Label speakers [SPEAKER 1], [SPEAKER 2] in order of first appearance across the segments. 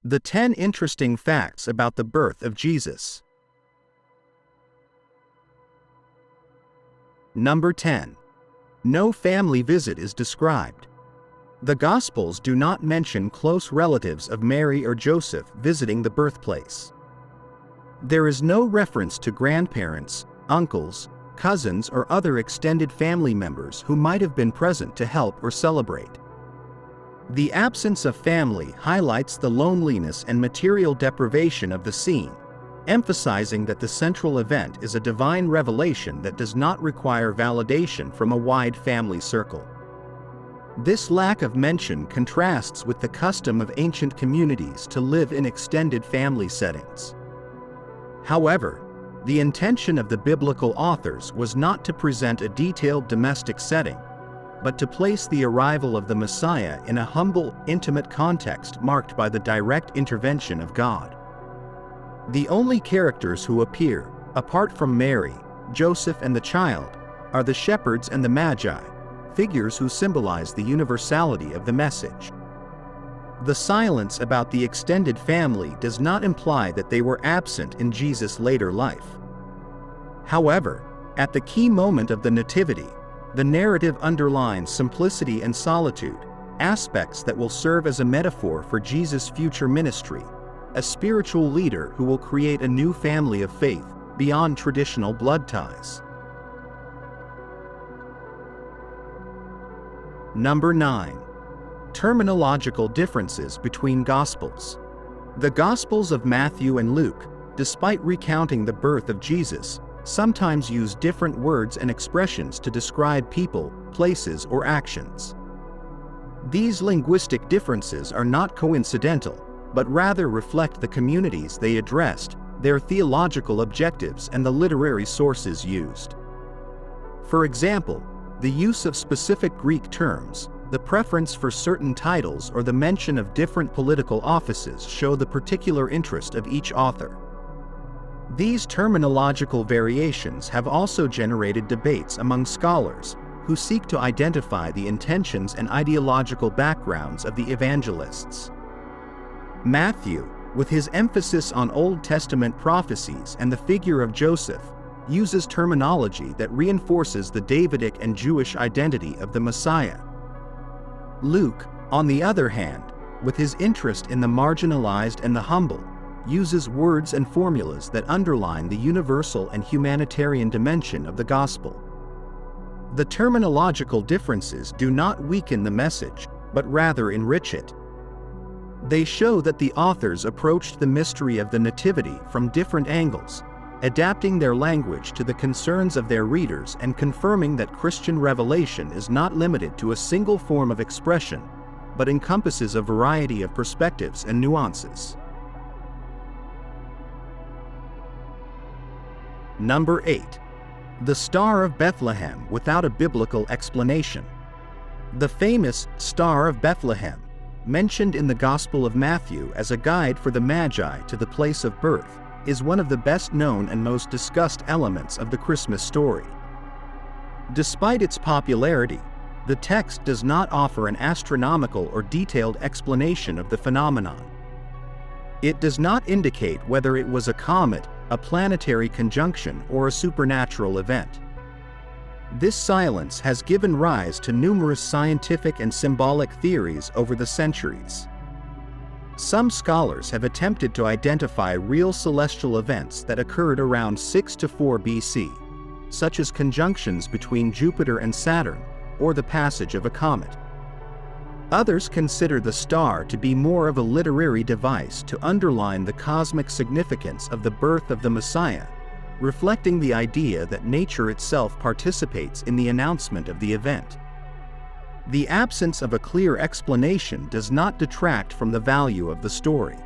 [SPEAKER 1] The 10 interesting facts about the birth of Jesus. Number 10. No family visit is described. The Gospels do not mention close relatives of Mary or Joseph visiting the birthplace. There is no reference to grandparents, uncles, cousins, or other extended family members who might have been present to help or celebrate. The absence of family highlights the loneliness and material deprivation of the scene, emphasizing that the central event is a divine revelation that does not require validation from a wide family circle. This lack of mention contrasts with the custom of ancient communities to live in extended family settings. However, the intention of the biblical authors was not to present a detailed domestic setting, but to place the arrival of the Messiah in a humble, intimate context marked by the direct intervention of God. The only characters who appear, apart from Mary, Joseph, and the child, are the shepherds and the Magi, figures who symbolize the universality of the message. The silence about the extended family does not imply that they were absent in Jesus' later life. However, at the key moment of the Nativity, the narrative underlines simplicity and solitude, aspects that will serve as a metaphor for Jesus' future ministry, a spiritual leader who will create a new family of faith beyond traditional blood ties. Number 9. Terminological differences between Gospels. The Gospels of Matthew and Luke, despite recounting the birth of Jesus, sometimes use different words and expressions to describe people, places, or actions. These linguistic differences are not coincidental, but rather reflect the communities they addressed, their theological objectives, and the literary sources used. For example, the use of specific Greek terms, the preference for certain titles, or the mention of different political offices show the particular interest of each author. These terminological variations have also generated debates among scholars who seek to identify the intentions and ideological backgrounds of the evangelists. Matthew, with his emphasis on Old Testament prophecies and the figure of Joseph, uses terminology that reinforces the Davidic and Jewish identity of the Messiah. Luke, on the other hand, with his interest in the marginalized and the humble, uses words and formulas that underline the universal and humanitarian dimension of the gospel. The terminological differences do not weaken the message, but rather enrich it. They show that the authors approached the mystery of the Nativity from different angles, adapting their language to the concerns of their readers and confirming that Christian revelation is not limited to a single form of expression, but encompasses a variety of perspectives and nuances. Number 8. The Star of Bethlehem without a biblical explanation. The famous Star of Bethlehem, mentioned in the Gospel of Matthew as a guide for the Magi to the place of birth, is one of the best-known and most discussed elements of the Christmas story. Despite its popularity, the text does not offer an astronomical or detailed explanation of the phenomenon. It does not indicate whether it was a comet, a planetary conjunction, or a supernatural event. This silence has given rise to numerous scientific and symbolic theories over the centuries. Some scholars have attempted to identify real celestial events that occurred around 6 to 4 BC, such as conjunctions between Jupiter and Saturn, or the passage of a comet. Others consider the star to be more of a literary device to underline the cosmic significance of the birth of the Messiah, reflecting the idea that nature itself participates in the announcement of the event. The absence of a clear explanation does not detract from the value of the story.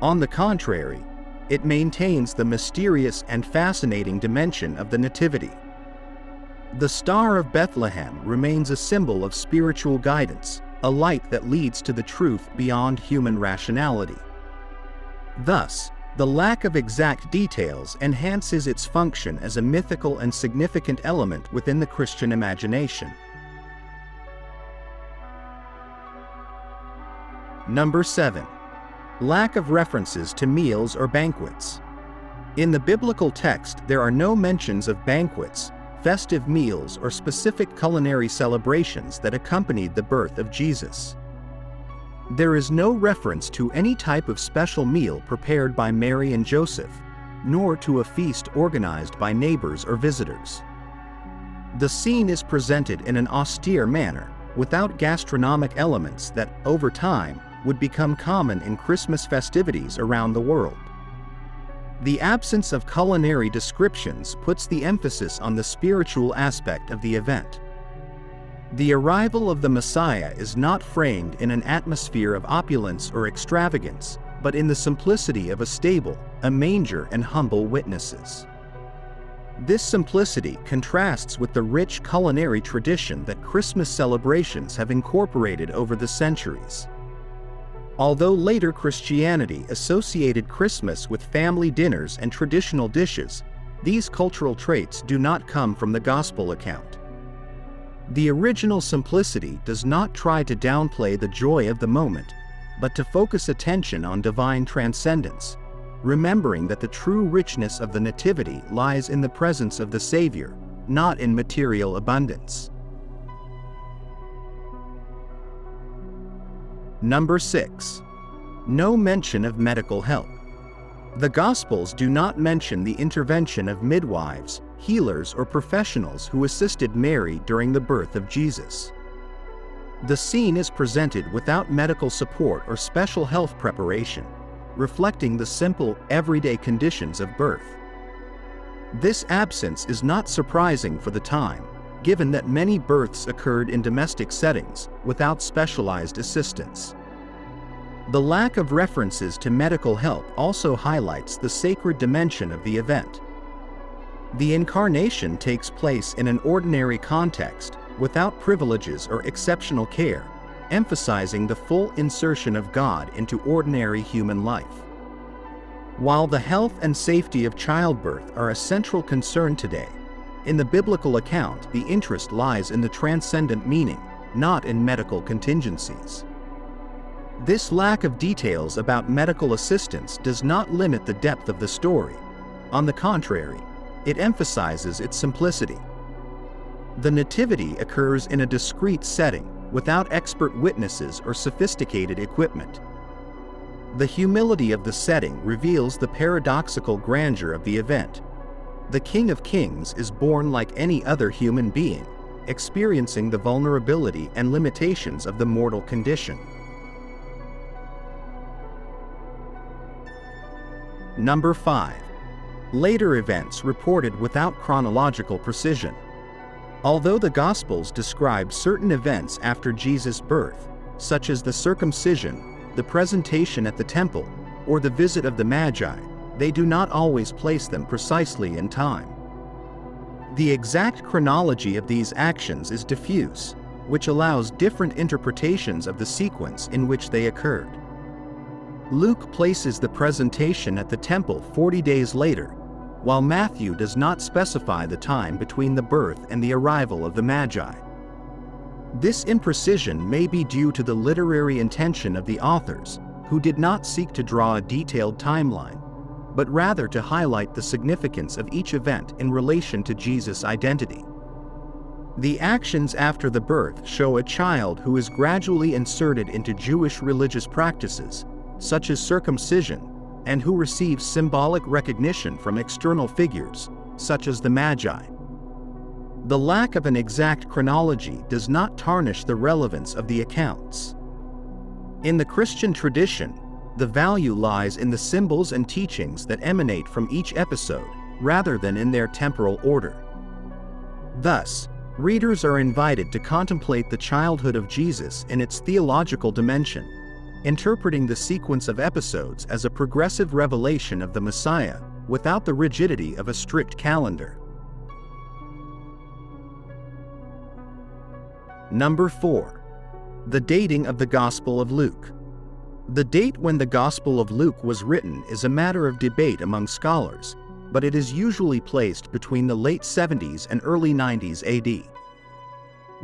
[SPEAKER 1] On the contrary, it maintains the mysterious and fascinating dimension of the Nativity. The Star of Bethlehem remains a symbol of spiritual guidance, a light that leads to the truth beyond human rationality. Thus, the lack of exact details enhances its function as a mythical and significant element within the Christian imagination. Number 7. Lack of references to meals or banquets. In the biblical text, there are no mentions of banquets, festive meals, or specific culinary celebrations that accompanied the birth of Jesus. There is no reference to any type of special meal prepared by Mary and Joseph, nor to a feast organized by neighbors or visitors. The scene is presented in an austere manner, without gastronomic elements that, over time, would become common in Christmas festivities around the world. The absence of culinary descriptions puts the emphasis on the spiritual aspect of the event. The arrival of the Messiah is not framed in an atmosphere of opulence or extravagance, but in the simplicity of a stable, a manger, and humble witnesses. This simplicity contrasts with the rich culinary tradition that Christmas celebrations have incorporated over the centuries. Although later Christianity associated Christmas with family dinners and traditional dishes, these cultural traits do not come from the Gospel account. The original simplicity does not try to downplay the joy of the moment, but to focus attention on divine transcendence, remembering that the true richness of the Nativity lies in the presence of the Savior, not in material abundance. Number 6. No mention of medical help. The Gospels do not mention the intervention of midwives, healers, or professionals who assisted Mary during the birth of Jesus. The scene is presented without medical support or special health preparation, reflecting the simple, everyday conditions of birth. This absence is not surprising for the time, given that many births occurred in domestic settings without specialized assistance. The lack of references to medical help also highlights the sacred dimension of the event. The incarnation takes place in an ordinary context, without privileges or exceptional care, emphasizing the full insertion of God into ordinary human life. While the health and safety of childbirth are a central concern today, in the biblical account the interest lies in the transcendent meaning, not in medical contingencies. This lack of details about medical assistance does not limit the depth of the story. On the contrary, it emphasizes its simplicity. The Nativity occurs in a discreet setting, without expert witnesses or sophisticated equipment. The humility of the setting reveals the paradoxical grandeur of the event. The King of Kings is born like any other human being, experiencing the vulnerability and limitations of the mortal condition. Number 5. Later events reported without chronological precision. Although the Gospels describe certain events after Jesus' birth, such as the circumcision, the presentation at the temple, or the visit of the Magi, they do not always place them precisely in time. The exact chronology of these actions is diffuse, which allows different interpretations of the sequence in which they occurred. Luke places the presentation at the temple 40 days later, while Matthew does not specify the time between the birth and the arrival of the Magi. This imprecision may be due to the literary intention of the authors, who did not seek to draw a detailed timeline, but rather to highlight the significance of each event in relation to Jesus' identity. The actions after the birth show a child who is gradually inserted into Jewish religious practices, such as circumcision, and who receives symbolic recognition from external figures, such as the Magi. The lack of an exact chronology does not tarnish the relevance of the accounts. In the Christian tradition, the value lies in the symbols and teachings that emanate from each episode, rather than in their temporal order. Thus, readers are invited to contemplate the childhood of Jesus in its theological dimension, interpreting the sequence of episodes as a progressive revelation of the Messiah, without the rigidity of a strict calendar. Number 4. The dating of the Gospel of Luke. The date when the Gospel of Luke was written is a matter of debate among scholars, but it is usually placed between the late 70s and early 90s AD.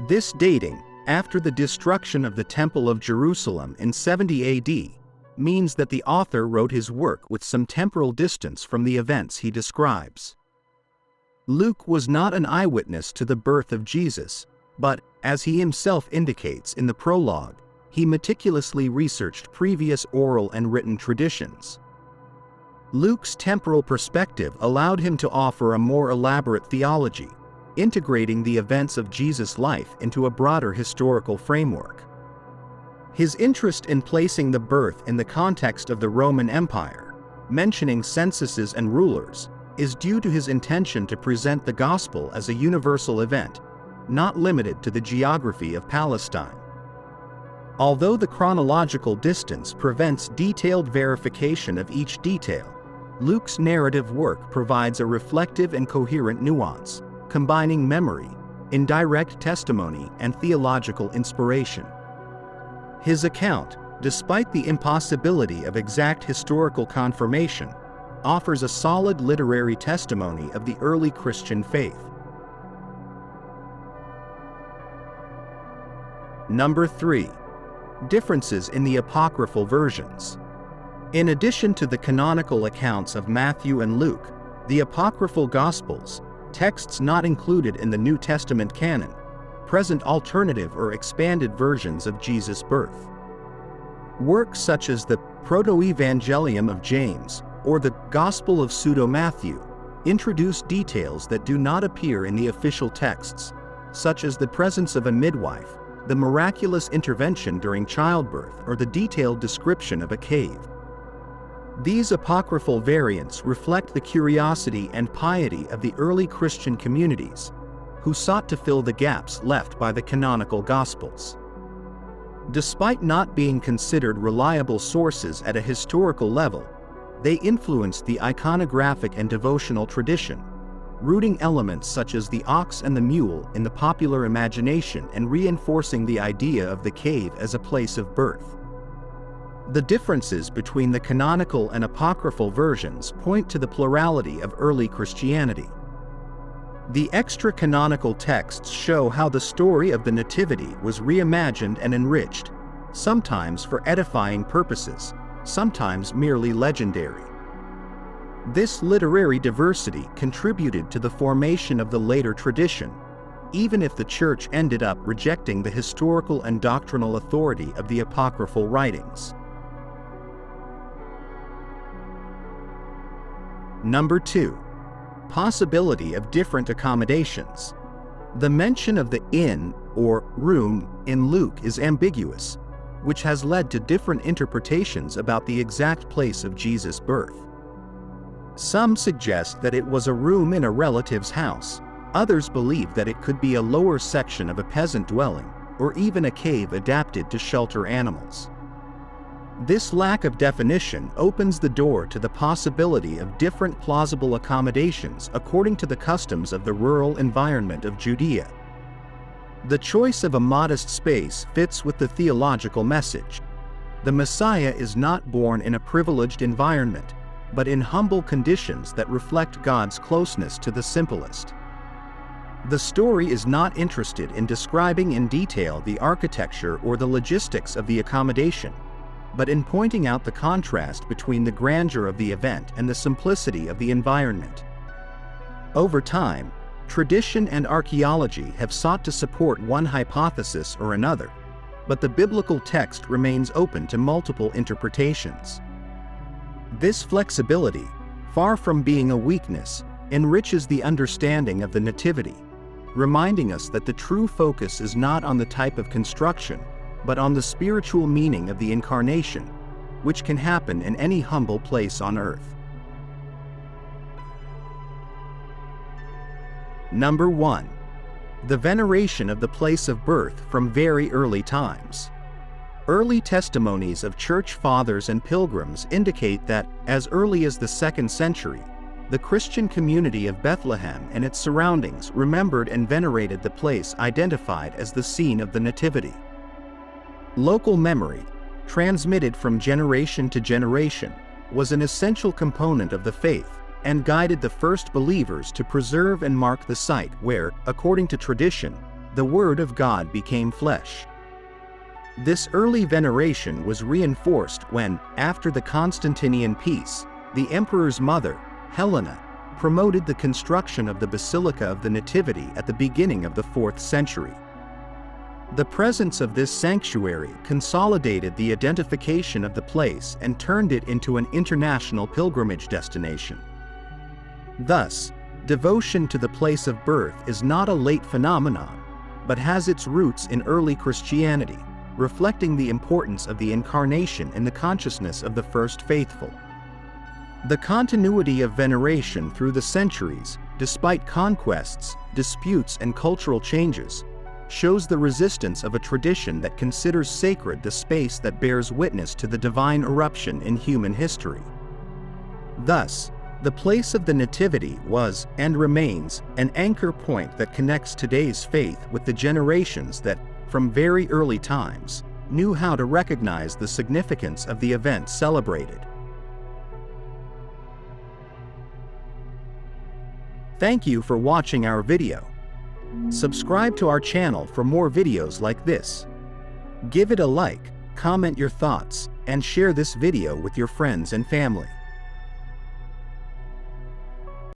[SPEAKER 1] This dating, after the destruction of the Temple of Jerusalem in 70 AD, means that the author wrote his work with some temporal distance from the events he describes. Luke was not an eyewitness to the birth of Jesus, but, as he himself indicates in the prologue, he meticulously researched previous oral and written traditions. Luke's temporal perspective allowed him to offer a more elaborate theology, integrating the events of Jesus' life into a broader historical framework. His interest in placing the birth in the context of the Roman Empire, mentioning censuses and rulers, is due to his intention to present the gospel as a universal event, not limited to the geography of Palestine. Although the chronological distance prevents detailed verification of each detail, Luke's narrative work provides a reflective and coherent nuance, combining memory, indirect testimony, and theological inspiration. His account, despite the impossibility of exact historical confirmation, offers a solid literary testimony of the early Christian faith. Number 3. Differences in the apocryphal versions. In addition to the canonical accounts of Matthew and Luke, the apocryphal Gospels, texts not included in the New Testament canon, present alternative or expanded versions of Jesus' birth. Works such as the Proto-Evangelium of James or the Gospel of Pseudo-Matthew introduce details that do not appear in the official texts, such as the presence of a midwife, the miraculous intervention during childbirth, or the detailed description of a cave. These apocryphal variants reflect the curiosity and piety of the early Christian communities, who sought to fill the gaps left by the canonical Gospels. Despite not being considered reliable sources at a historical level, they influenced the iconographic and devotional tradition, rooting elements such as the ox and the mule in the popular imagination and reinforcing the idea of the cave as a place of birth. The differences between the canonical and apocryphal versions point to the plurality of early Christianity. The extra-canonical texts show how the story of the Nativity was reimagined and enriched, sometimes for edifying purposes, sometimes merely legendary. This literary diversity contributed to the formation of the later tradition, even if the Church ended up rejecting the historical and doctrinal authority of the apocryphal writings. Number 2. Possibility of different accommodations. The mention of the inn or room in Luke is ambiguous, which has led to different interpretations about the exact place of Jesus' birth. Some suggest that it was a room in a relative's house. Others believe that it could be a lower section of a peasant dwelling, or even a cave adapted to shelter animals. This lack of definition opens the door to the possibility of different plausible accommodations according to the customs of the rural environment of Judea. The choice of a modest space fits with the theological message. The Messiah is not born in a privileged environment, but in humble conditions that reflect God's closeness to the simplest. The story is not interested in describing in detail the architecture or the logistics of the accommodation, but in pointing out the contrast between the grandeur of the event and the simplicity of the environment. Over time, tradition and archaeology have sought to support one hypothesis or another, but the biblical text remains open to multiple interpretations. This flexibility, far from being a weakness, enriches the understanding of the Nativity, reminding us that the true focus is not on the type of construction, but on the spiritual meaning of the Incarnation, which can happen in any humble place on earth. Number 1. The veneration of the place of birth from very early times. Early testimonies of church fathers and pilgrims indicate that, as early as the 2nd century, the Christian community of Bethlehem and its surroundings remembered and venerated the place identified as the scene of the Nativity. Local memory, transmitted from generation to generation, was an essential component of the faith and guided the first believers to preserve and mark the site where, according to tradition, the Word of God became flesh. This early veneration was reinforced when, after the Constantinian peace, the emperor's mother, Helena, promoted the construction of the Basilica of the Nativity at the beginning of the 4th century. The presence of this sanctuary consolidated the identification of the place and turned it into an international pilgrimage destination. Thus, devotion to the place of birth is not a late phenomenon, but has its roots in early Christianity, reflecting the importance of the Incarnation in the consciousness of the first faithful. The continuity of veneration through the centuries, despite conquests, disputes, and cultural changes, shows the resistance of a tradition that considers sacred the space that bears witness to the divine eruption in human history. Thus, the place of the Nativity was, and remains, an anchor point that connects today's faith with the generations that, from very early times, knew how to recognize the significance of the event celebrated. Thank you for watching our video. Subscribe to our channel for more videos like this. Give it a like, comment your thoughts, and share this video with your friends and family.